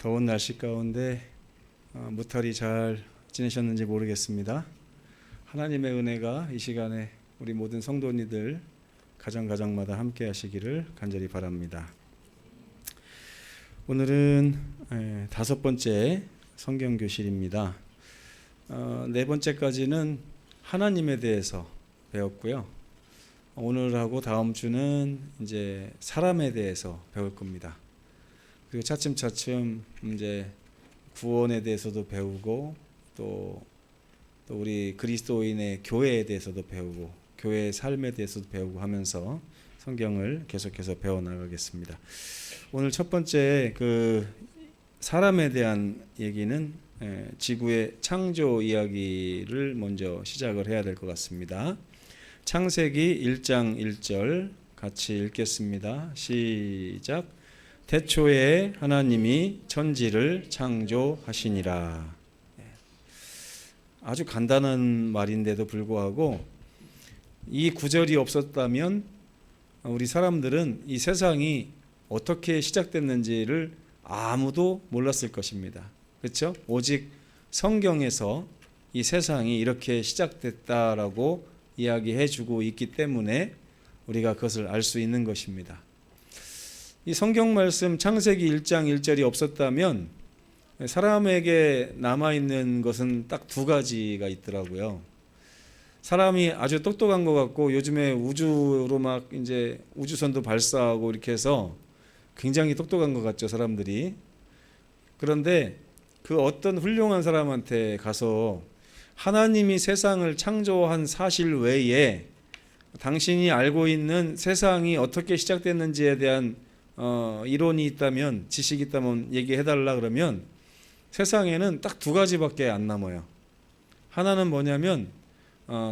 더운 날씨 가운데 무탈이 잘 지내셨는지 모르겠습니다. 하나님의 은혜가 이 시간에 우리 모든 성도님들 가정마다 함께 하시기를 간절히 바랍니다. 오늘은 5번째 성경 교실입니다. 4번째까지는 하나님에 대해서 배웠고요. 오늘하고 다음 주는 이제 사람에 대해서 배울 겁니다. 그리고 차츰차츰 이제 구원에 대해서도 배우고 또 우리 그리스도인의 교회에 대해서도 배우고 교회의 삶에 대해서도 배우고 하면서 성경을 계속해서 배워 나가겠습니다. 오늘 첫 번째 그 사람에 대한 얘기는 지구의 창조 이야기를 먼저 시작을 해야 될 것 같습니다. 창세기 1장 1절 같이 읽겠습니다. 시작. 태초에 하나님이 천지를 창조하시니라. 아주 간단한 말인데도 불구하고 이 구절이 없었다면 우리 사람들은 이 세상이 어떻게 시작됐는지를 아무도 몰랐을 것입니다. 그렇죠? 오직 성경에서 이 세상이 이렇게 시작됐다라고 이야기해 주고 있기 때문에 우리가 그것을 알 수 있는 것입니다. 이 성경 말씀 창세기 1장 1절이 없었다면 사람에게 남아있는 것은 딱 2가지가 있더라고요. 사람이 아주 똑똑한 것 같고 요즘에 우주로 막 이제 우주선도 발사하고 이렇게 해서 굉장히 똑똑한 것 같죠, 사람들이. 그런데 그 어떤 훌륭한 사람한테 가서 하나님이 세상을 창조한 사실 외에 당신이 알고 있는 세상이 어떻게 시작됐는지에 대한 이론이 있다면, 지식이 있다면 얘기해달라 그러면 세상에는 딱 2가지밖에 안 남아요. 하나는 뭐냐면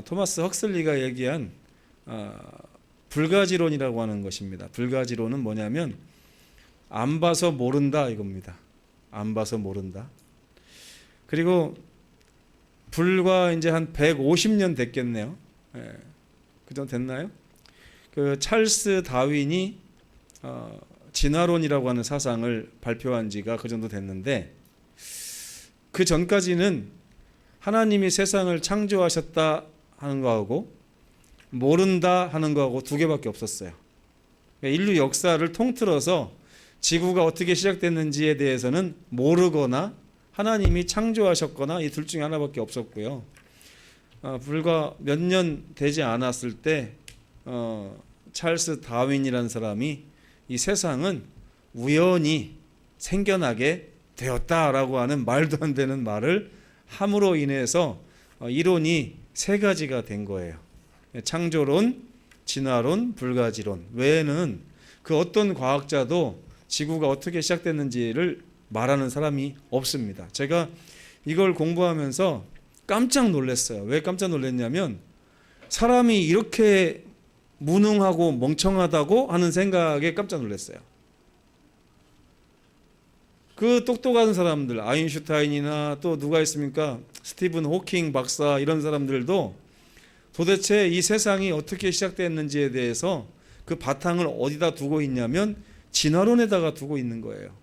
토마스 헉슬리가 얘기한 불가지론이라고 하는 것입니다. 불가지론은 뭐냐면 안 봐서 모른다 이겁니다. 안 봐서 모른다. 그리고 불과 이제 한 150년 됐겠네요. 그 정도 됐나요? 그 찰스 다윈이 진화론이라고 하는 사상을 발표한 지가 그 정도 됐는데 그 전까지는 하나님이 세상을 창조하셨다 하는 거하고 모른다 하는 거하고 2개밖에 없었어요. 인류 역사를 통틀어서 지구가 어떻게 시작됐는지에 대해서는 모르거나 하나님이 창조하셨거나 이 둘 중에 하나밖에 없었고요. 불과 몇 년 되지 않았을 때 찰스 다윈이라는 사람이 이 세상은 우연히 생겨나게 되었다라고 하는 말도 안 되는 말을 함으로 인해서 이론이 3가지가 된 거예요. 창조론, 진화론, 불가지론 외에는 그 어떤 과학자도 지구가 어떻게 시작됐는지를 말하는 사람이 없습니다. 제가 이걸 공부하면서 깜짝 놀랐어요. 왜 깜짝 놀랐냐면 사람이 이렇게 무능하고 멍청하다고 하는 생각에 깜짝 놀랐어요. 그 똑똑한 사람들, 아인슈타인이나 또 누가 있습니까? 스티븐 호킹 박사 이런 사람들도 도대체 이 세상이 어떻게 시작됐는지에 대해서 그 바탕을 어디다 두고 있냐면 진화론에다가 두고 있는 거예요.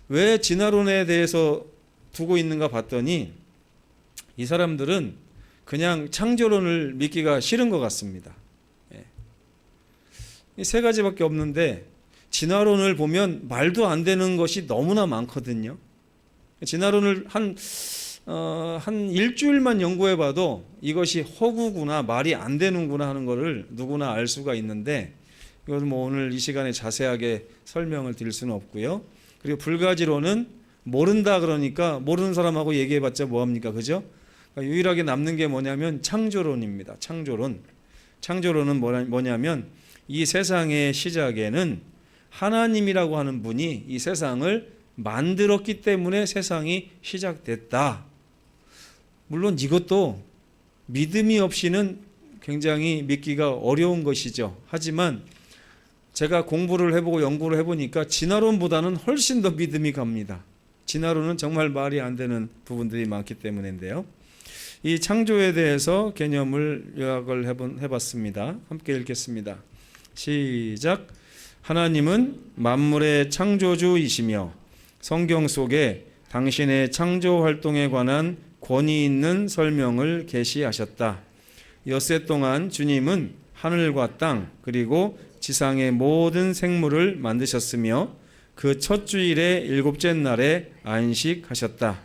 왜 진화론에 대해서 두고 있는가 봤더니 이 사람들은 그냥 창조론을 믿기가 싫은 것 같습니다. 이 3가지밖에 없는데 진화론을 보면 말도 안 되는 것이 너무나 많거든요. 진화론을 한 일주일만 연구해봐도 이것이 허구구나 말이 안 되는구나 하는 것을 누구나 알 수가 있는데 이건 뭐 오늘 이 시간에 자세하게 설명을 드릴 수는 없고요. 그리고 불가지론은 모른다 그러니까 모르는 사람하고 얘기해봤자 뭐합니까, 그죠? 그러니까 유일하게 남는 게 뭐냐면 창조론입니다. 창조론은 뭐냐면 이 세상의 시작에는 하나님이라고 하는 분이 이 세상을 만들었기 때문에 세상이 시작됐다. 물론 이것도 믿음이 없이는 굉장히 믿기가 어려운 것이죠. 하지만 제가 공부를 해보고 연구를 해보니까 진화론보다는 훨씬 더 믿음이 갑니다. 진화론은 정말 말이 안 되는 부분들이 많기 때문인데요. 이 창조에 대해서 개념을 요약을 해봤습니다. 함께 읽겠습니다. 시작. 하나님은 만물의 창조주이시며 성경 속에 당신의 창조 활동에 관한 권위 있는 설명을 계시하셨다. 엿새 동안 주님은 하늘과 땅 그리고 지상의 모든 생물을 만드셨으며 그 첫 주일의 일곱째 날에 안식하셨다.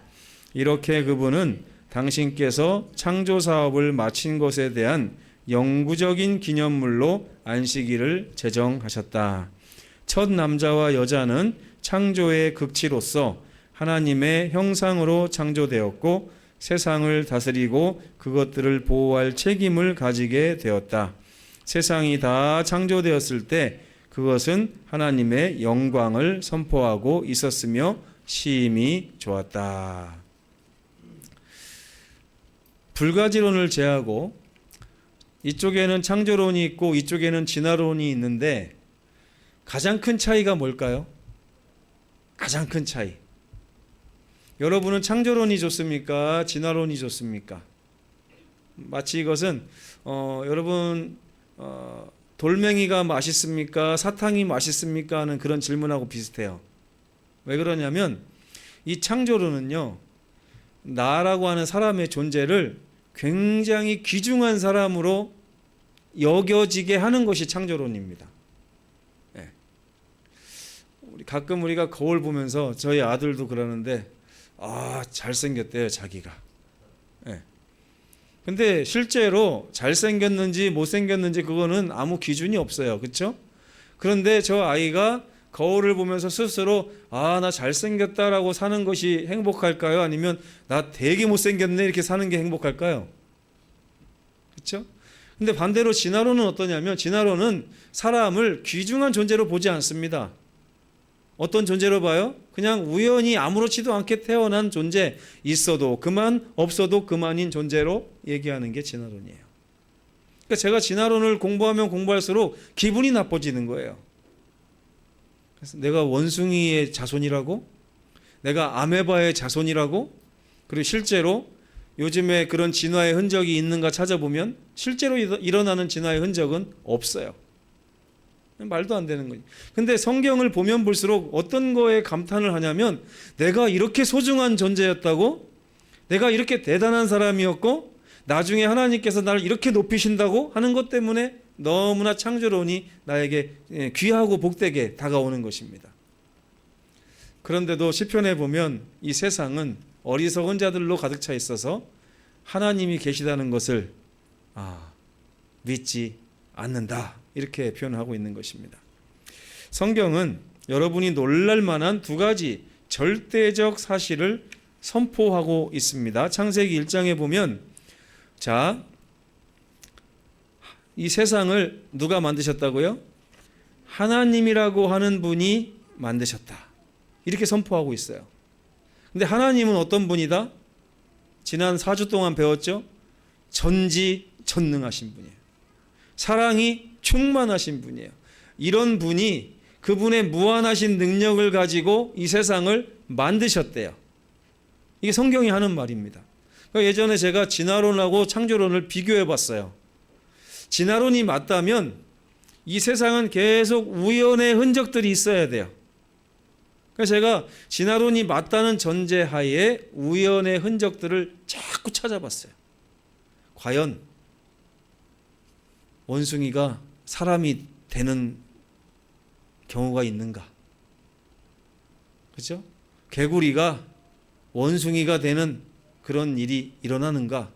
이렇게 그분은 당신께서 창조 사업을 마친 것에 대한 영구적인 기념물로 안식일을 제정하셨다. 첫 남자와 여자는 창조의 극치로서 하나님의 형상으로 창조되었고 세상을 다스리고 그것들을 보호할 책임을 가지게 되었다. 세상이 다 창조되었을 때 그것은 하나님의 영광을 선포하고 있었으며 심히 좋았다. 불가지론을 제하고 이쪽에는 창조론이 있고 이쪽에는 진화론이 있는데 가장 큰 차이가 뭘까요? 가장 큰 차이. 여러분은 창조론이 좋습니까? 진화론이 좋습니까? 마치 이것은 여러분 돌멩이가 맛있습니까? 사탕이 맛있습니까? 하는 그런 질문하고 비슷해요. 왜 그러냐면 이 창조론은요, 나라고 하는 사람의 존재를 굉장히 귀중한 사람으로 여겨지게 하는 것이 창조론입니다. 네. 가끔 우리가 거울 보면서 저희 아들도 그러는데 잘생겼대요, 자기가. 네. 근데 실제로 잘생겼는지 못생겼는지 그거는 아무 기준이 없어요. 그렇죠? 그런데 저 아이가 거울을 보면서 스스로 나 잘생겼다라고 사는 것이 행복할까요? 아니면 나 되게 못생겼네 이렇게 사는 게 행복할까요? 그렇죠? 근데 반대로 진화론은 어떠냐면 진화론은 사람을 귀중한 존재로 보지 않습니다. 어떤 존재로 봐요? 그냥 우연히 아무렇지도 않게 태어난 존재, 있어도 그만 없어도 그만인 존재로 얘기하는 게 진화론이에요. 그러니까 제가 진화론을 공부하면 공부할수록 기분이 나빠지는 거예요. 그래서 내가 원숭이의 자손이라고? 내가 아메바의 자손이라고? 그리고 실제로 요즘에 그런 진화의 흔적이 있는가 찾아보면 실제로 일어나는 진화의 흔적은 없어요. 말도 안 되는 거지. 근데 성경을 보면 볼수록 어떤 거에 감탄을 하냐면 내가 이렇게 소중한 존재였다고? 내가 이렇게 대단한 사람이었고 나중에 하나님께서 나를 이렇게 높이신다고 하는 것 때문에 너무나 창조론이 나에게 귀하고 복되게 다가오는 것입니다. 그런데도 시편에 보면 이 세상은 어리석은 자들로 가득 차 있어서 하나님이 계시다는 것을 믿지 않는다. 이렇게 표현하고 있는 것입니다. 성경은 여러분이 놀랄 만한 두 가지 절대적 사실을 선포하고 있습니다. 창세기 1장에 보면 이 세상을 누가 만드셨다고요? 하나님이라고 하는 분이 만드셨다. 이렇게 선포하고 있어요. 근데 하나님은 어떤 분이다? 지난 4주 동안 배웠죠? 전지전능하신 분이에요. 사랑이 충만하신 분이에요. 이런 분이 그분의 무한하신 능력을 가지고 이 세상을 만드셨대요. 이게 성경이 하는 말입니다. 예전에 제가 진화론하고 창조론을 비교해 봤어요. 진화론이 맞다면 이 세상은 계속 우연의 흔적들이 있어야 돼요. 그래서 제가 진화론이 맞다는 전제하에 우연의 흔적들을 자꾸 찾아봤어요. 과연 원숭이가 사람이 되는 경우가 있는가? 그렇죠? 개구리가 원숭이가 되는 그런 일이 일어나는가?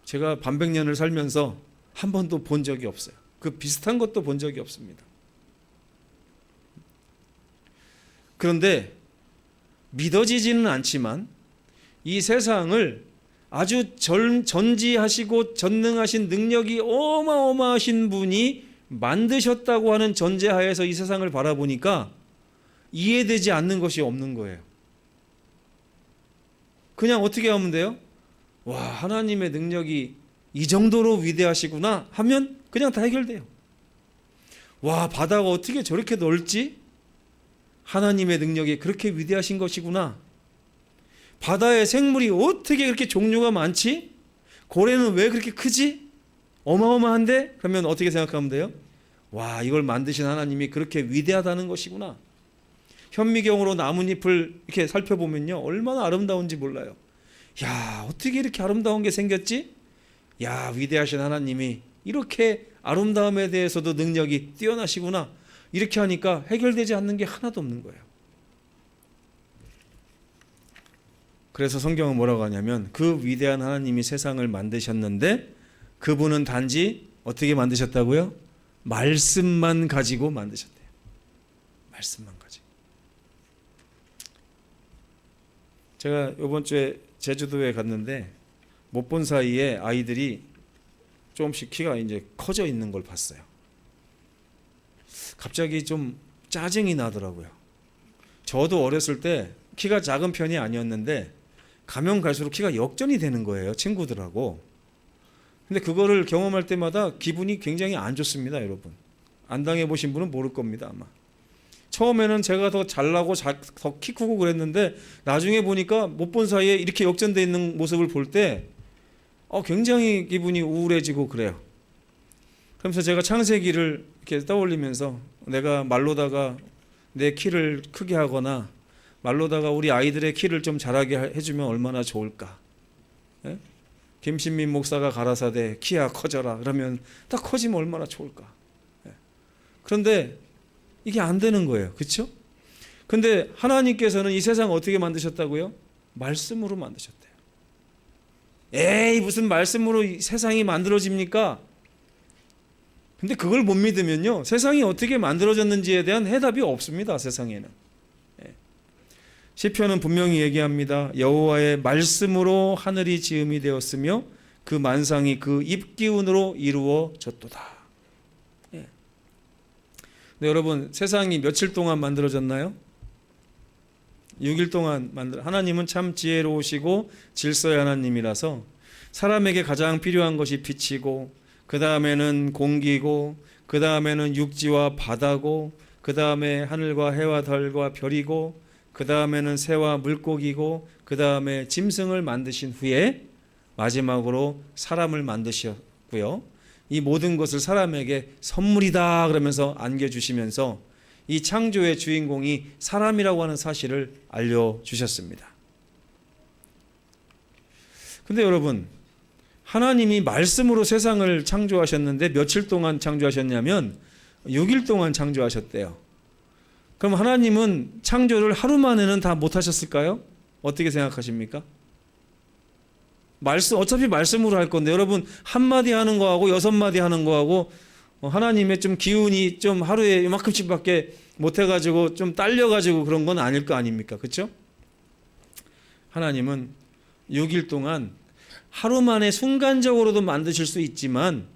제가 반백년을 살면서 한 번도 본 적이 없어요. 그 비슷한 것도 본 적이 없습니다. 그런데 믿어지지는 않지만 이 세상을 아주 전지하시고 전능하신 능력이 어마어마하신 분이 만드셨다고 하는 전제하에서 이 세상을 바라보니까 이해되지 않는 것이 없는 거예요. 그냥 어떻게 하면 돼요? 와, 하나님의 능력이 이 정도로 위대하시구나 하면 그냥 다 해결돼요. 와, 바다가 어떻게 저렇게 넓지? 하나님의 능력이 그렇게 위대하신 것이구나. 바다의 생물이 어떻게 그렇게 종류가 많지? 고래는 왜 그렇게 크지? 어마어마한데? 그러면 어떻게 생각하면 돼요? 와, 이걸 만드신 하나님이 그렇게 위대하다는 것이구나. 현미경으로 나뭇잎을 이렇게 살펴보면요, 얼마나 아름다운지 몰라요. 야, 어떻게 이렇게 아름다운 게 생겼지? 야, 위대하신 하나님이 이렇게 아름다움에 대해서도 능력이 뛰어나시구나. 이렇게 하니까 해결되지 않는 게 하나도 없는 거예요. 그래서 성경은 뭐라고 하냐면, 그 위대한 하나님이 세상을 만드셨는데 그분은 단지 어떻게 만드셨다고요? 말씀만 가지고 만드셨대요. 말씀만 가지고. 제가 이번 주에 제주도에 갔는데 못 본 사이에 아이들이 조금씩 키가 이제 커져 있는 걸 봤어요. 갑자기 좀 짜증이 나더라고요. 저도 어렸을 때 키가 작은 편이 아니었는데 가면 갈수록 키가 역전이 되는 거예요, 친구들하고. 근데 그거를 경험할 때마다 기분이 굉장히 안 좋습니다, 여러분. 안 당해보신 분은 모를 겁니다, 아마. 처음에는 제가 더 잘나고 더 키 크고 그랬는데 나중에 보니까 못 본 사이에 이렇게 역전되어 있는 모습을 볼 때 굉장히 기분이 우울해지고 그래요. 그러면서 제가 창세기를 이렇게 떠올리면서 내가 말로다가 내 키를 크게 하거나 말로다가 우리 아이들의 키를 좀 자라게 해주면 얼마나 좋을까. 예? 김신민 목사가 가라사대 키야 커져라 그러면 딱 커지면 얼마나 좋을까. 예. 그런데 이게 안 되는 거예요. 그렇죠? 근데 하나님께서는 이 세상 어떻게 만드셨다고요? 말씀으로 만드셨대요. 에이, 무슨 말씀으로 이 세상이 만들어집니까? 근데 그걸 못 믿으면요, 세상이 어떻게 만들어졌는지에 대한 해답이 없습니다, 세상에는. 예. 시편은 분명히 얘기합니다. 여호와의 말씀으로 하늘이 지음이 되었으며 그 만상이 그 입기운으로 이루어졌도다. 예. 근데 여러분, 세상이 며칠 동안 만들어졌나요? 6일 동안 하나님은 참 지혜로우시고 질서의 하나님이라서 사람에게 가장 필요한 것이 빛이고, 그 다음에는 공기고, 그 다음에는 육지와 바다고, 그 다음에 하늘과 해와 달과 별이고, 그 다음에는 새와 물고기고, 그 다음에 짐승을 만드신 후에 마지막으로 사람을 만드셨고요. 이 모든 것을 사람에게 선물이다 그러면서 안겨주시면서 이 창조의 주인공이 사람이라고 하는 사실을 알려주셨습니다. 근데 여러분, 하나님이 말씀으로 세상을 창조하셨는데 며칠 동안 창조하셨냐면 6일 동안 창조하셨대요. 그럼 하나님은 창조를 하루 만에는 다 못하셨을까요? 어떻게 생각하십니까? 어차피 말씀으로 할 건데, 여러분, 한마디 하는 거하고 6마디 하는 거하고 하나님의 좀 기운이 좀 하루에 이만큼씩밖에 못해가지고 좀 딸려가지고 그런 건 아닐 거 아닙니까? 그렇죠? 하나님은 6일 동안 하루 만에 순간적으로도 만드실 수 있지만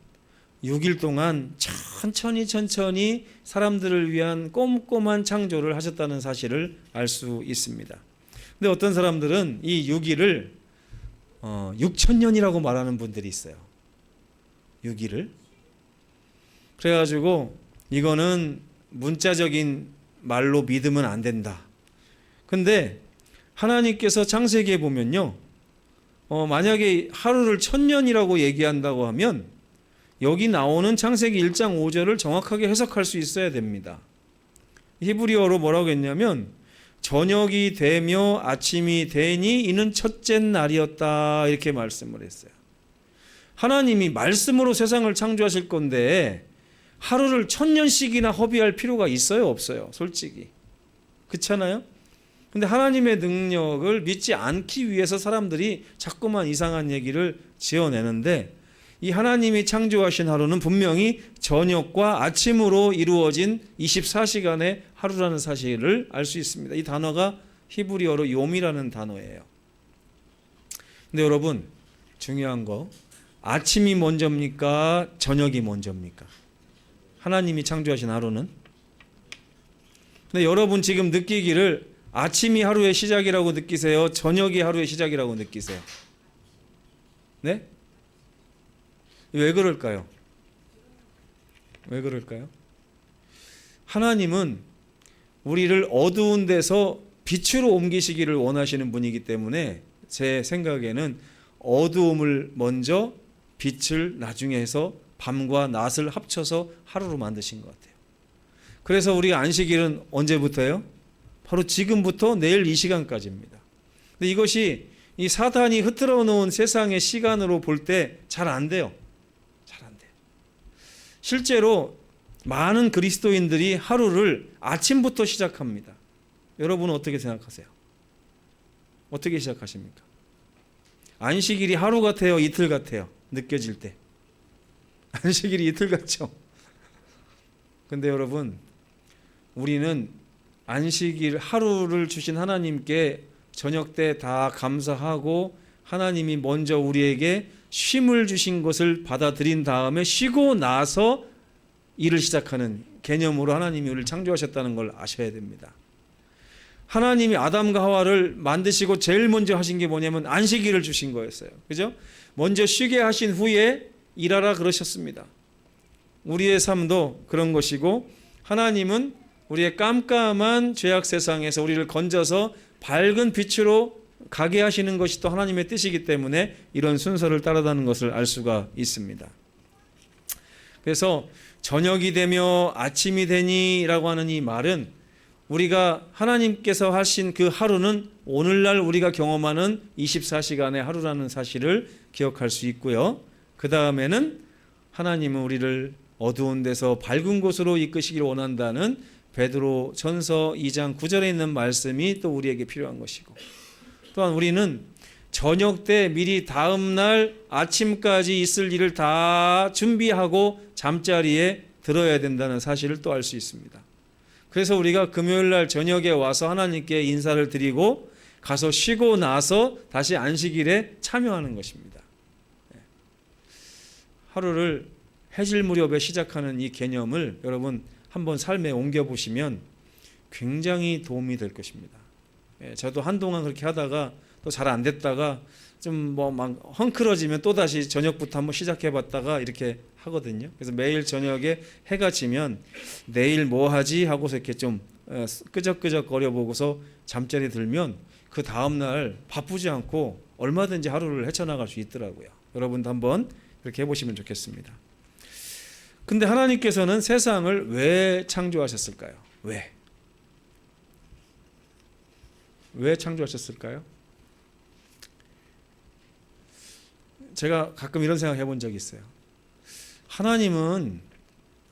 6일 동안 천천히 사람들을 위한 꼼꼼한 창조를 하셨다는 사실을 알 수 있습니다. 근데 어떤 사람들은 이 6일을 6,000년이라고 말하는 분들이 있어요. 6일을. 그래가지고 이거는 문자적인 말로 믿으면 안 된다. 근데 하나님께서 창세기에 보면요, 만약에 하루를 1,000년이라고 얘기한다고 하면 여기 나오는 창세기 1장 5절을 정확하게 해석할 수 있어야 됩니다. 히브리어로 뭐라고 했냐면 저녁이 되며 아침이 되니 이는 첫째 날이었다, 이렇게 말씀을 했어요. 하나님이 말씀으로 세상을 창조하실 건데 하루를 1,000년씩이나 허비할 필요가 있어요, 없어요? 솔직히. 그렇잖아요? 근데 하나님의 능력을 믿지 않기 위해서 사람들이 자꾸만 이상한 얘기를 지어내는데, 이 하나님이 창조하신 하루는 분명히 저녁과 아침으로 이루어진 24시간의 하루라는 사실을 알 수 있습니다. 이 단어가 히브리어로 요미라는 단어예요. 근데 여러분, 중요한 거, 아침이 먼저입니까? 저녁이 먼저입니까? 하나님이 창조하신 하루는? 근데 여러분 지금 느끼기를 아침이 하루의 시작이라고 느끼세요? 저녁이 하루의 시작이라고 느끼세요? 네? 왜 그럴까요? 왜 그럴까요? 하나님은 우리를 어두운 데서 빛으로 옮기시기를 원하시는 분이기 때문에 제 생각에는 어두움을 먼저, 빛을 나중에 해서 밤과 낮을 합쳐서 하루로 만드신 것 같아요. 그래서 우리가 안식일은 언제부터요? 바로 지금부터 내일 이 시간까지입니다. 근데 이것이 이 사단이 흐트러 놓은 세상의 시간으로 볼 때 잘 안 돼요. 잘 안 돼요. 실제로 많은 그리스도인들이 하루를 아침부터 시작합니다. 여러분은 어떻게 생각하세요? 어떻게 시작하십니까? 안식일이 하루 같아요? 이틀 같아요? 느껴질 때. 안식일이 이틀 같죠? 근데 여러분, 우리는 안식일 하루를 주신 하나님께 저녁 때 다 감사하고 하나님이 먼저 우리에게 쉼을 주신 것을 받아들인 다음에 쉬고 나서 일을 시작하는 개념으로 하나님이 우리를 창조하셨다는 걸 아셔야 됩니다. 하나님이 아담과 하와를 만드시고 제일 먼저 하신 게 뭐냐면 안식일을 주신 거였어요. 그죠? 먼저 쉬게 하신 후에 일하라 그러셨습니다. 우리의 삶도 그런 것이고, 하나님은 우리의 깜깜한 죄악 세상에서 우리를 건져서 밝은 빛으로 가게 하시는 것이 또 하나님의 뜻이기 때문에 이런 순서를 따르다는 것을 알 수가 있습니다. 그래서 저녁이 되며 아침이 되니라고 하는 이 말은 우리가 하나님께서 하신 그 하루는 오늘날 우리가 경험하는 24시간의 하루라는 사실을 기억할 수 있고요. 그 다음에는 하나님은 우리를 어두운 데서 밝은 곳으로 이끄시길 원한다는 베드로 전서 2장 9절에 있는 말씀이 또 우리에게 필요한 것이고, 또한 우리는 저녁 때 미리 다음 날 아침까지 있을 일을 다 준비하고 잠자리에 들어야 된다는 사실을 또 알 수 있습니다. 그래서 우리가 금요일 날 저녁에 와서 하나님께 인사를 드리고 가서 쉬고 나서 다시 안식일에 참여하는 것입니다. 하루를 해질 무렵에 시작하는 이 개념을 여러분 한번 삶에 옮겨보시면 굉장히 도움이 될 것입니다. 저도 한동안 그렇게 하다가 또 잘 안 됐다가 좀 뭐 막 헝클어지면 또다시 저녁부터 한번 시작해봤다가 이렇게 하거든요. 그래서 매일 저녁에 해가 지면 내일 뭐 하지 하고서 이렇게 좀 끄적끄적 거려보고서 잠자리 들면 그 다음날 바쁘지 않고 얼마든지 하루를 헤쳐나갈 수 있더라고요. 여러분도 한번 이렇게 해보시면 좋겠습니다. 근데 하나님께서는 세상을 왜 창조하셨을까요? 왜 창조하셨을까요? 제가 가끔 이런 생각 해본 적이 있어요. 하나님은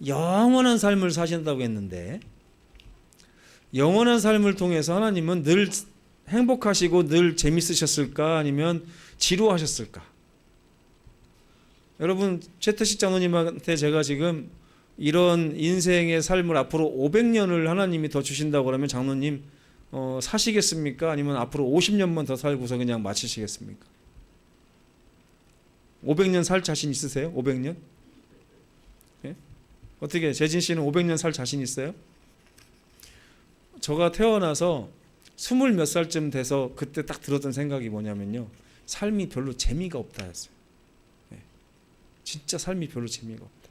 영원한 삶을 사신다고 했는데 영원한 삶을 통해서 하나님은 늘 행복하시고 늘 재밌으셨을까? 아니면 지루하셨을까? 여러분, 최태식 장로님한테 제가 지금 이런 인생의 삶을 앞으로 500년을 하나님이 더 주신다고 그러면 장로님 사시겠습니까? 아니면 앞으로 50년만 더 살고서 그냥 마치시겠습니까? 500년 살 자신 있으세요? 500년? 예? 어떻게 재진 씨는 500년 살 자신 있어요? 저가 태어나서 20 몇 살쯤 돼서 그때 딱 들었던 생각이 뭐냐면요, 삶이 별로 재미가 없다였어요. 예. 진짜 삶이 별로 재미가 없다.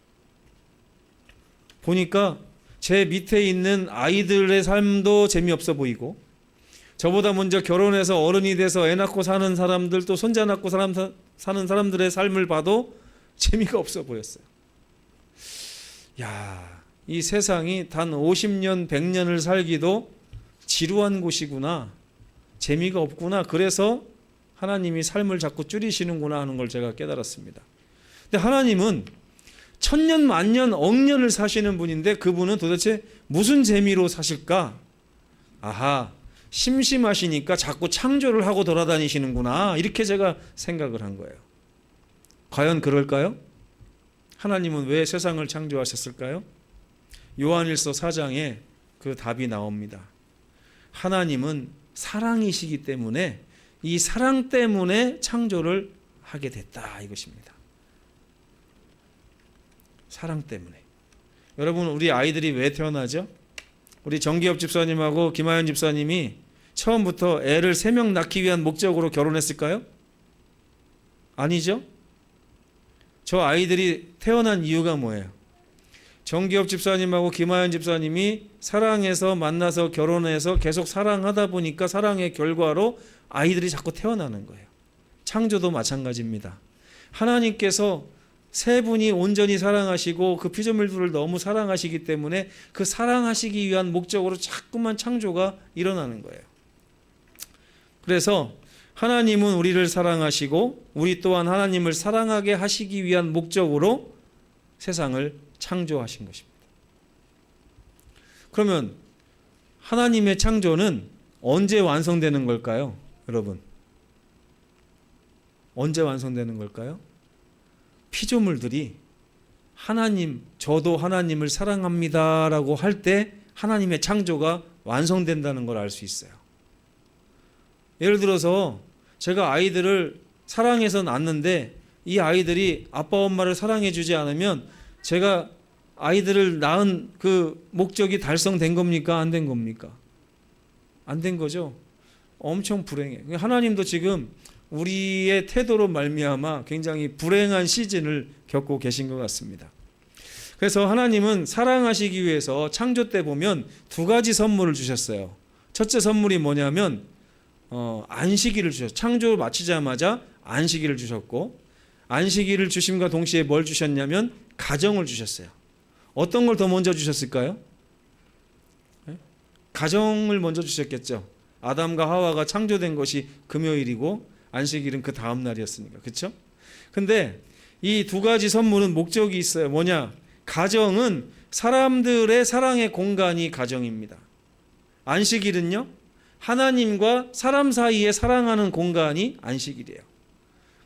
보니까 제 밑에 있는 아이들의 삶도 재미없어 보이고, 저보다 먼저 결혼해서 어른이 돼서 애 낳고 사는 사람들, 또 손자 낳고 사는 사람들의 삶을 봐도 재미가 없어 보였어요. 야, 이 세상이 단 50년, 100년을 살기도 지루한 곳이구나, 재미가 없구나, 그래서 하나님이 삶을 자꾸 줄이시는구나 하는 걸 제가 깨달았습니다. 근데 하나님은 천년, 만년, 억년을 사시는 분인데 그분은 도대체 무슨 재미로 사실까? 아하, 심심하시니까 자꾸 창조를 하고 돌아다니시는구나, 이렇게 제가 생각을 한 거예요. 과연 그럴까요? 하나님은 왜 세상을 창조하셨을까요? 요한일서 4장에 그 답이 나옵니다. 하나님은 사랑이시기 때문에 이 사랑 때문에 창조를 하게 됐다, 이것입니다. 사랑 때문에. 여러분, 우리 아이들이 왜 태어나죠? 우리 정기엽 집사님하고 김하연 집사님이 처음부터 애를 3명 낳기 위한 목적으로 결혼했을까요? 아니죠? 저 아이들이 태어난 이유가 뭐예요? 정기엽 집사님하고 김하연 집사님이 사랑해서 만나서 결혼해서 계속 사랑하다 보니까 사랑의 결과로 아이들이 자꾸 태어나는 거예요. 창조도 마찬가지입니다. 하나님께서 세 분이 온전히 사랑하시고 그 피조물들을 너무 사랑하시기 때문에 그 사랑하시기 위한 목적으로 자꾸만 창조가 일어나는 거예요. 그래서 하나님은 우리를 사랑하시고 우리 또한 하나님을 사랑하게 하시기 위한 목적으로 세상을 창조하신 것입니다. 그러면 하나님의 창조는 언제 완성되는 걸까요? 여러분, 언제 완성되는 걸까요? 피조물들이 하나님, 저도 하나님을 사랑합니다 라고 할 때 하나님의 창조가 완성된다는 걸 알 수 있어요. 예를 들어서 제가 아이들을 사랑해서 낳았는데 이 아이들이 아빠 엄마를 사랑해 주지 않으면 제가 아이들을 낳은 그 목적이 달성된 겁니까? 안 된 겁니까? 안 된 거죠. 엄청 불행해. 하나님도 지금 우리의 태도로 말미암아 굉장히 불행한 시즌을 겪고 계신 것 같습니다. 그래서 하나님은 사랑하시기 위해서 창조 때 보면 두 가지 선물을 주셨어요. 첫째 선물이 뭐냐면 안식일을 주셨어요. 창조를 마치자마자 안식일을 주셨고, 안식일을 주심과 동시에 뭘 주셨냐면 가정을 주셨어요. 어떤 걸 더 먼저 주셨을까요? 가정을 먼저 주셨겠죠. 아담과 하와가 창조된 것이 금요일이고 안식일은 그 다음 날이었으니까. 그렇죠? 근데 이 두 가지 선물은 목적이 있어요. 뭐냐? 가정은 사람들의 사랑의 공간이 가정입니다. 안식일은요, 하나님과 사람 사이에 사랑하는 공간이 안식일이에요.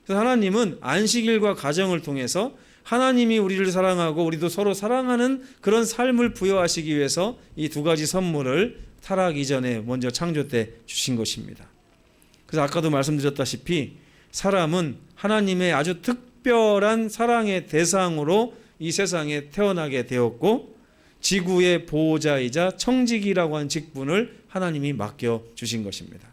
그래서 하나님은 안식일과 가정을 통해서 하나님이 우리를 사랑하고 우리도 서로 사랑하는 그런 삶을 부여하시기 위해서 이 두 가지 선물을 타락 이전에 먼저 창조 때 주신 것입니다. 그래서 아까도 말씀드렸다시피 사람은 하나님의 아주 특별한 사랑의 대상으로 이 세상에 태어나게 되었고, 지구의 보호자이자 청지기라고 하는 직분을 하나님이 맡겨주신 것입니다.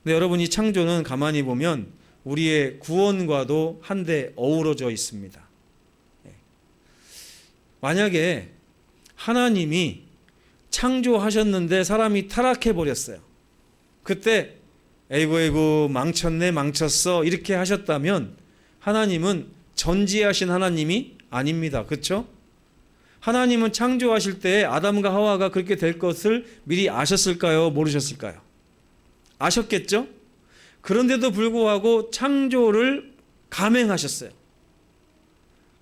근데 여러분, 이 창조는 가만히 보면 우리의 구원과도 한데 어우러져 있습니다. 만약에 하나님이 창조하셨는데 사람이 타락해버렸어요. 그때 에이구 망쳤네, 망쳤어 이렇게 하셨다면 하나님은 전지하신 하나님이 아닙니다. 그렇죠? 하나님은 창조하실 때 아담과 하와가 그렇게 될 것을 미리 아셨을까요? 모르셨을까요? 아셨겠죠? 그런데도 불구하고 창조를 감행하셨어요.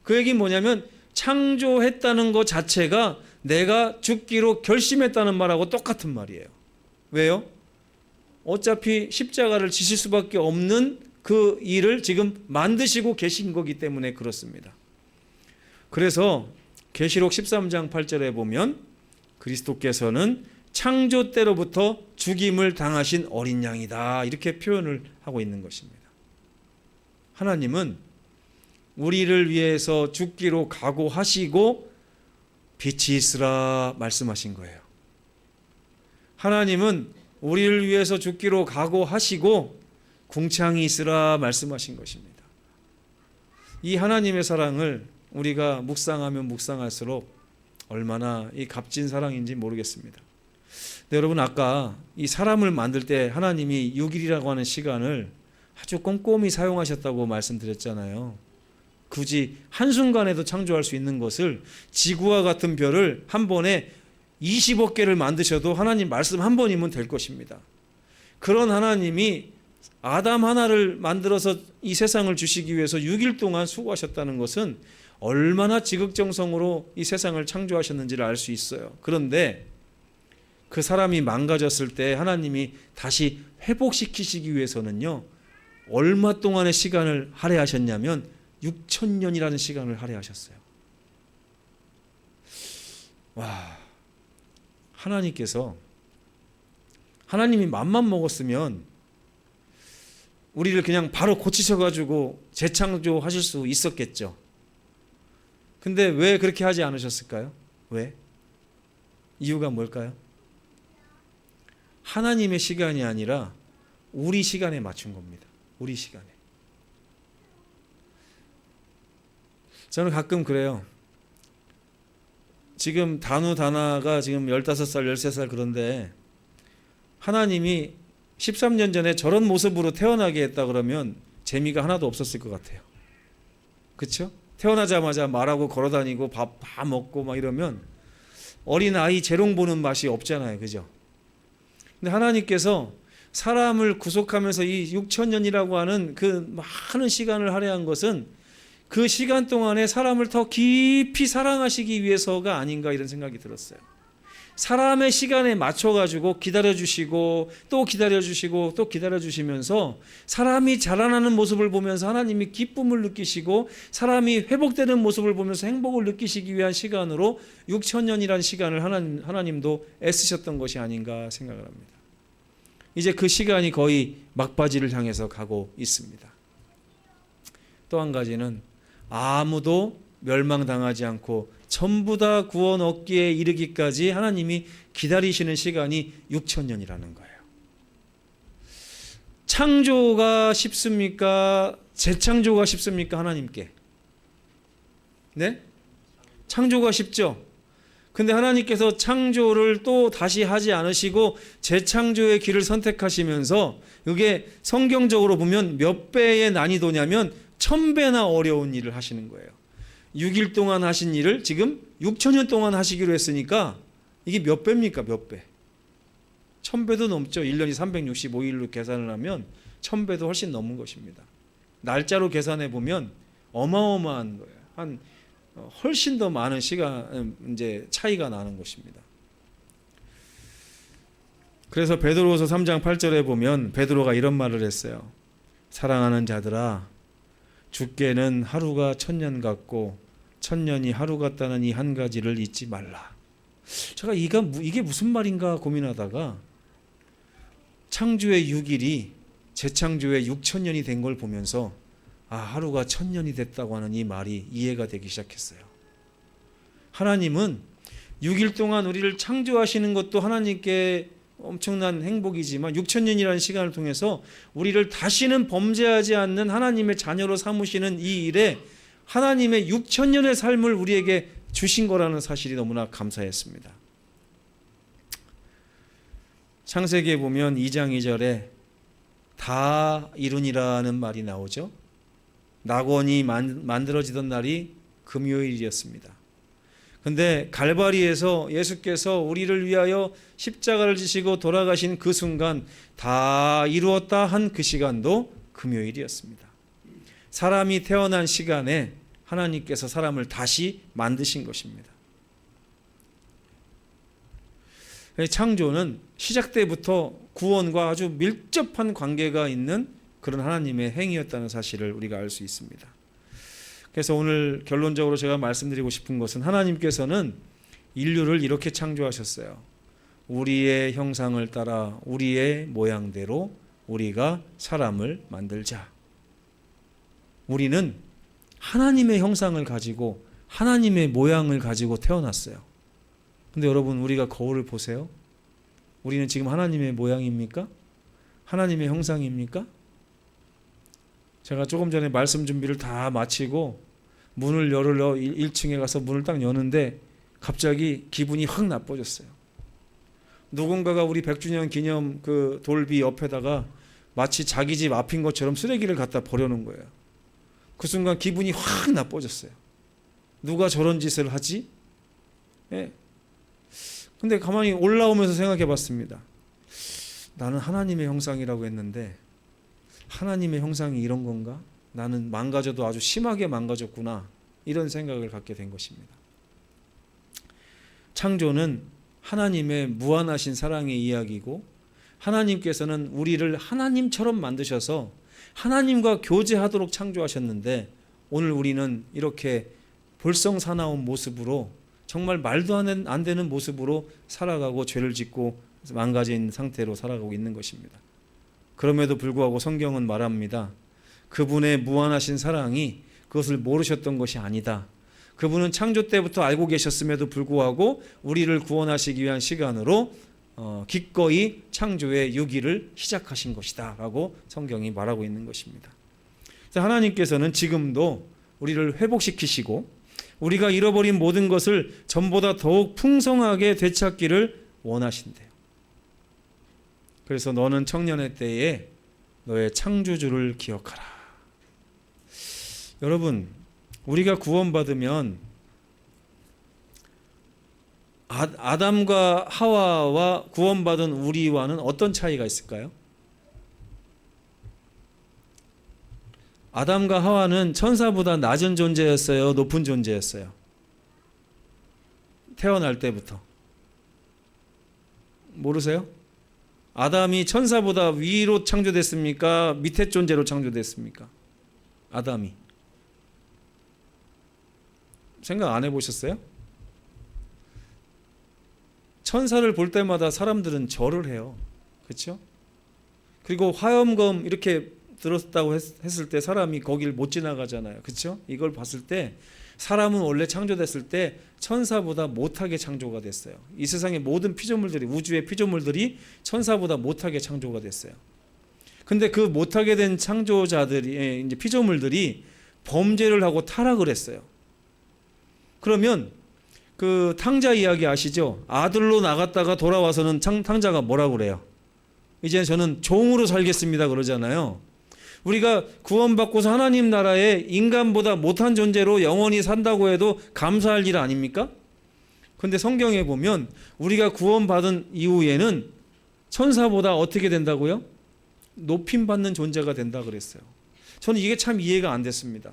그 얘기는 뭐냐면 창조했다는 것 자체가 내가 죽기로 결심했다는 말하고 똑같은 말이에요. 왜요? 어차피 십자가를 지실 수밖에 없는 그 일을 지금 만드시고 계신 거기 때문에 그렇습니다. 그래서 계시록 13장 8절에 보면 그리스도께서는 창조 때로부터 죽임을 당하신 어린 양이다 이렇게 표현을 하고 있는 것입니다. 하나님은 우리를 위해서 죽기로 각오하시고 빛이 있으라 말씀하신 거예요. 하나님은 우리를 위해서 죽기로 각오하시고 궁창이 있으라 말씀하신 것입니다. 이 하나님의 사랑을 우리가 묵상하면 묵상할수록 얼마나 이 값진 사랑인지 모르겠습니다. 근데 여러분, 아까 이 사람을 만들 때 하나님이 6일이라고 하는 시간을 아주 꼼꼼히 사용하셨다고 말씀드렸잖아요. 굳이 한순간에도 창조할 수 있는 것을 지구와 같은 별을 한 번에 20억 개를 만드셔도 하나님 말씀 한 번이면 될 것입니다. 그런 하나님이 아담 하나를 만들어서 이 세상을 주시기 위해서 6일 동안 수고하셨다는 것은 얼마나 지극정성으로 이 세상을 창조하셨는지를 알 수 있어요. 그런데 그 사람이 망가졌을 때 하나님이 다시 회복시키시기 위해서는요, 얼마 동안의 시간을 할애하셨냐면 6,000년이라는 시간을 할애하셨어요. 와, 하나님이 맘만 먹었으면 우리를 그냥 바로 고치셔가지고 재창조하실 수 있었겠죠. 근데 왜 그렇게 하지 않으셨을까요? 왜? 이유가 뭘까요? 하나님의 시간이 아니라 우리 시간에 맞춘 겁니다. 우리 시간에. 저는 가끔 그래요. 지금 다나가 지금 15살, 13살 그런데 하나님이 13년 전에 저런 모습으로 태어나게 했다 그러면 재미가 하나도 없었을 것 같아요. 그렇죠? 태어나자마자 말하고 걸어다니고 밥 다 먹고 막 이러면 어린 아이 재롱 보는 맛이 없잖아요, 그죠? 근데 하나님께서 사람을 구속하면서 이 6천년이라고 하는 그 많은 시간을 할애한 것은 그 시간 동안에 사람을 더 깊이 사랑하시기 위해서가 아닌가 이런 생각이 들었어요. 사람의 시간에 맞춰가지고 기다려주시고 또 기다려주시고 또 기다려주시면서 사람이 자라나는 모습을 보면서 하나님이 기쁨을 느끼시고 사람이 회복되는 모습을 보면서 행복을 느끼시기 위한 시간으로 6천년이라는 시간을 하나님도 애쓰셨던 것이 아닌가 생각을 합니다. 이제 그 시간이 거의 막바지를 향해서 가고 있습니다. 또 한 가지는 아무도 멸망당하지 않고 전부 다 구원 얻기에 이르기까지 하나님이 기다리시는 시간이 6천년이라는 거예요. 창조가 쉽습니까? 재창조가 쉽습니까? 하나님께. 네? 창조가 쉽죠. 근데 하나님께서 창조를 또 다시 하지 않으시고 재창조의 길을 선택하시면서 이게 성경적으로 보면 몇 배의 난이도냐면 1000배나 어려운 일을 하시는 거예요. 6일 동안 하신 일을 지금 6천년 동안 하시기로 했으니까 이게 몇 배입니까? 몇 배? 1000배도 넘죠. 1년이 365일로 계산을 하면 1000배도 훨씬 넘은 것입니다. 날짜로 계산해 보면 어마어마한 거예요. 한 훨씬 더 많은 시간 이제 차이가 나는 것입니다. 그래서 베드로후서 3장 8절에 보면 베드로가 이런 말을 했어요. 사랑하는 자들아, 주께는 하루가 1000년 같고 1000년이 하루 같다는 이 한 가지를 잊지 말라. 제가 이게 무슨 말인가 고민하다가 창조의 6일이 재창조의 6천년이 된 걸 보면서 하루가 1000년이 됐다고 하는 이 말이 이해가 되기 시작했어요. 하나님은 6일 동안 우리를 창조하시는 것도 하나님께 엄청난 행복이지만 6천년이라는 시간을 통해서 우리를 다시는 범죄하지 않는 하나님의 자녀로 삼으시는 이 일에 하나님의 6천년의 삶을 우리에게 주신 거라는 사실이 너무나 감사했습니다. 창세기에 보면 2장 2절에 다 이루니라는 말이 나오죠. 낙원이 만들어지던 날이 금요일이었습니다. 근데 갈바리에서 예수께서 우리를 위하여 십자가를 지시고 돌아가신 그 순간 다 이루었다 한 그 시간도 금요일이었습니다. 사람이 태어난 시간에 하나님께서 사람을 다시 만드신 것입니다. 창조는 시작 때부터 구원과 아주 밀접한 관계가 있는 그런 하나님의 행위였다는 사실을 우리가 알 수 있습니다. 그래서 오늘 결론적으로 제가 말씀드리고 싶은 것은 하나님께서는 인류를 이렇게 창조하셨어요. 우리의 형상을 따라 우리의 모양대로 우리가 사람을 만들자. 우리는 하나님의 형상을 가지고 하나님의 모양을 가지고 태어났어요. 근데 여러분, 우리가 거울을 보세요. 우리는 지금 하나님의 모양입니까? 하나님의 형상입니까? 제가 조금 전에 말씀 준비를 다 마치고 문을 열으러 1층에 가서 문을 딱 여는데 갑자기 기분이 확 나빠졌어요. 누군가가 우리 100주년 기념 그 돌비 옆에다가 마치 자기 집 앞인 것처럼 쓰레기를 갖다 버려놓은 거예요. 그 순간 기분이 확 나빠졌어요. 누가 저런 짓을 하지? 예. 근데 가만히 올라오면서 생각해 봤습니다. 나는 하나님의 형상이라고 했는데 하나님의 형상이 이런 건가? 나는 망가져도 아주 심하게 망가졌구나. 이런 생각을 갖게 된 것입니다. 창조는 하나님의 무한하신 사랑의 이야기고 하나님께서는 우리를 하나님처럼 만드셔서 하나님과 교제하도록 창조하셨는데 오늘 우리는 이렇게 볼썽사나운 모습으로 정말 말도 안 되는 모습으로 살아가고 죄를 짓고 망가진 상태로 살아가고 있는 것입니다. 그럼에도 불구하고 성경은 말합니다. 그분의 무한하신 사랑이 그것을 모르셨던 것이 아니다. 그분은 창조 때부터 알고 계셨음에도 불구하고 우리를 구원하시기 위한 시간으로 기꺼이 창조의 6일을 시작하신 것이다 라고 성경이 말하고 있는 것입니다. 하나님께서는 지금도 우리를 회복시키시고 우리가 잃어버린 모든 것을 전보다 더욱 풍성하게 되찾기를 원하신대요. 그래서 너는 청년의 때에 너의 창조주를 기억하라. 여러분, 우리가 구원받으면 아담과 하와와 구원받은 우리와는 어떤 차이가 있을까요? 아담과 하와는 천사보다 낮은 존재였어요? 높은 존재였어요? 태어날 때부터. 모르세요? 아담이 천사보다 위로 창조됐습니까? 밑에 존재로 창조됐습니까? 아담이. 생각 안 해보셨어요? 천사를 볼 때마다 사람들은 절을 해요. 그렇죠? 그리고 화염검 이렇게 들었다고 했을 때 사람이 거길 못 지나가잖아요. 그렇죠? 이걸 봤을 때 사람은 원래 창조됐을 때 천사보다 못하게 창조가 됐어요. 이 세상의 모든 피조물들이, 우주의 피조물들이 천사보다 못하게 창조가 됐어요. 근데 그 못하게 된 창조자들이, 이제 피조물들이 범죄를 하고 타락을 했어요. 그러면 그 탕자 이야기 아시죠? 아들로 나갔다가 돌아와서는 탕자가 뭐라고 그래요? 이제 저는 종으로 살겠습니다 그러잖아요. 우리가 구원받고서 하나님 나라에 인간보다 못한 존재로 영원히 산다고 해도 감사할 일 아닙니까? 근데 성경에 보면 우리가 구원받은 이후에는 천사보다 어떻게 된다고요? 높임받는 존재가 된다 그랬어요. 저는 이게 참 이해가 안 됐습니다.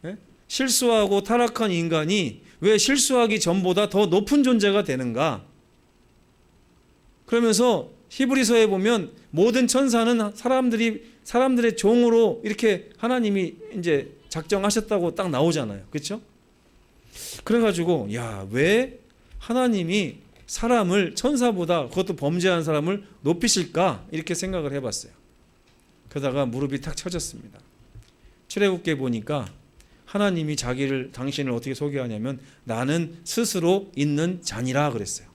네? 실수하고 타락한 인간이 왜 실수하기 전보다 더 높은 존재가 되는가? 그러면서 히브리서에 보면 모든 천사는 사람들의 종으로 이렇게 하나님이 이제 작정하셨다고 딱 나오잖아요. 그렇죠? 그래가지고 왜 하나님이 사람을 천사보다, 그것도 범죄한 사람을 높이실까? 이렇게 생각을 해봤어요. 그러다가 무릎이 탁 쳐졌습니다. 출애굽기에 보니까 하나님이 당신을 어떻게 소개하냐면 나는 스스로 있는 자니라 그랬어요.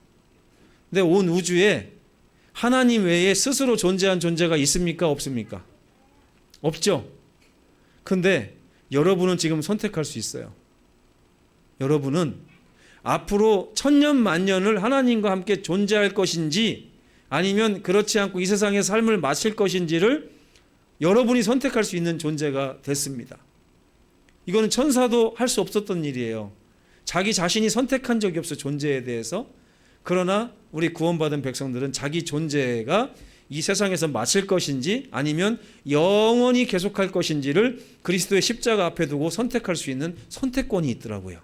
근데 온 우주에 하나님 외에 스스로 존재한 존재가 있습니까? 없습니까? 없죠. 근데 여러분은 지금 선택할 수 있어요. 여러분은 앞으로 천년 만년을 하나님과 함께 존재할 것인지 아니면 그렇지 않고 이 세상의 삶을 마칠 것인지를 여러분이 선택할 수 있는 존재가 됐습니다. 이거는 천사도 할 수 없었던 일이에요. 자기 자신이 선택한 적이 없어, 존재에 대해서. 그러나 우리 구원받은 백성들은 자기 존재가 이 세상에서 마칠 것인지 아니면 영원히 계속할 것인지를 그리스도의 십자가 앞에 두고 선택할 수 있는 선택권이 있더라고요.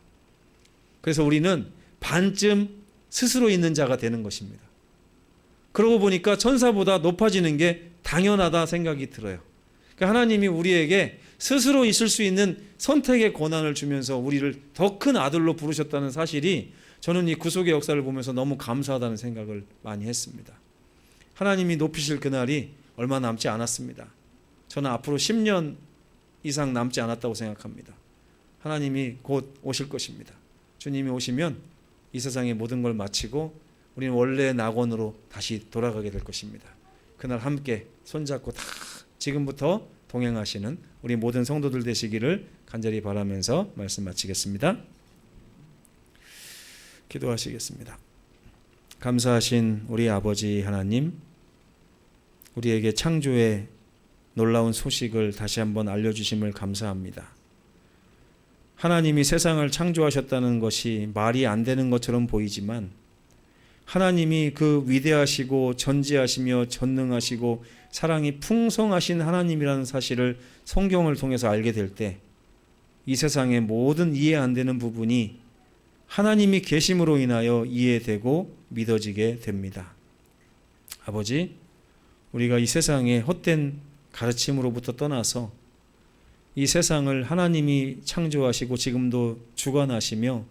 그래서 우리는 반쯤 스스로 있는 자가 되는 것입니다. 그러고 보니까 천사보다 높아지는 게 당연하다 생각이 들어요. 그러니까 하나님이 우리에게 스스로 있을 수 있는 선택의 권한을 주면서 우리를 더 큰 아들로 부르셨다는 사실이 저는 이 구속의 역사를 보면서 너무 감사하다는 생각을 많이 했습니다. 하나님이 높이실 그날이 얼마 남지 않았습니다. 저는 앞으로 10년 이상 남지 않았다고 생각합니다. 하나님이 곧 오실 것입니다. 주님이 오시면 이 세상의 모든 걸 마치고 우리는 원래의 낙원으로 다시 돌아가게 될 것입니다. 그날 함께 손잡고 다 지금부터 동행하시는 우리 모든 성도들 되시기를 간절히 바라면서 말씀 마치겠습니다. 기도하시겠습니다. 감사하신 우리 아버지 하나님, 우리에게 창조의 놀라운 소식을 다시 한번 알려주심을 감사합니다. 하나님이 세상을 창조하셨다는 것이 말이 안 되는 것처럼 보이지만 하나님이 그 위대하시고 전지하시며 전능하시고 사랑이 풍성하신 하나님이라는 사실을 성경을 통해서 알게 될 때 이 세상의 모든 이해 안 되는 부분이 하나님이 계심으로 인하여 이해되고 믿어지게 됩니다. 아버지, 우리가 이 세상의 헛된 가르침으로부터 떠나서 이 세상을 하나님이 창조하시고 지금도 주관하시며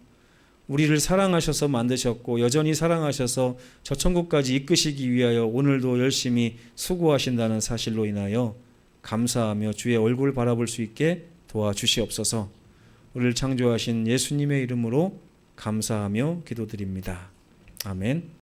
우리를 사랑하셔서 만드셨고 여전히 사랑하셔서 저 천국까지 이끄시기 위하여 오늘도 열심히 수고하신다는 사실로 인하여 감사하며 주의 얼굴 바라볼 수 있게 도와주시옵소서. 우리를 창조하신 예수님의 이름으로 감사하며 기도드립니다. 아멘.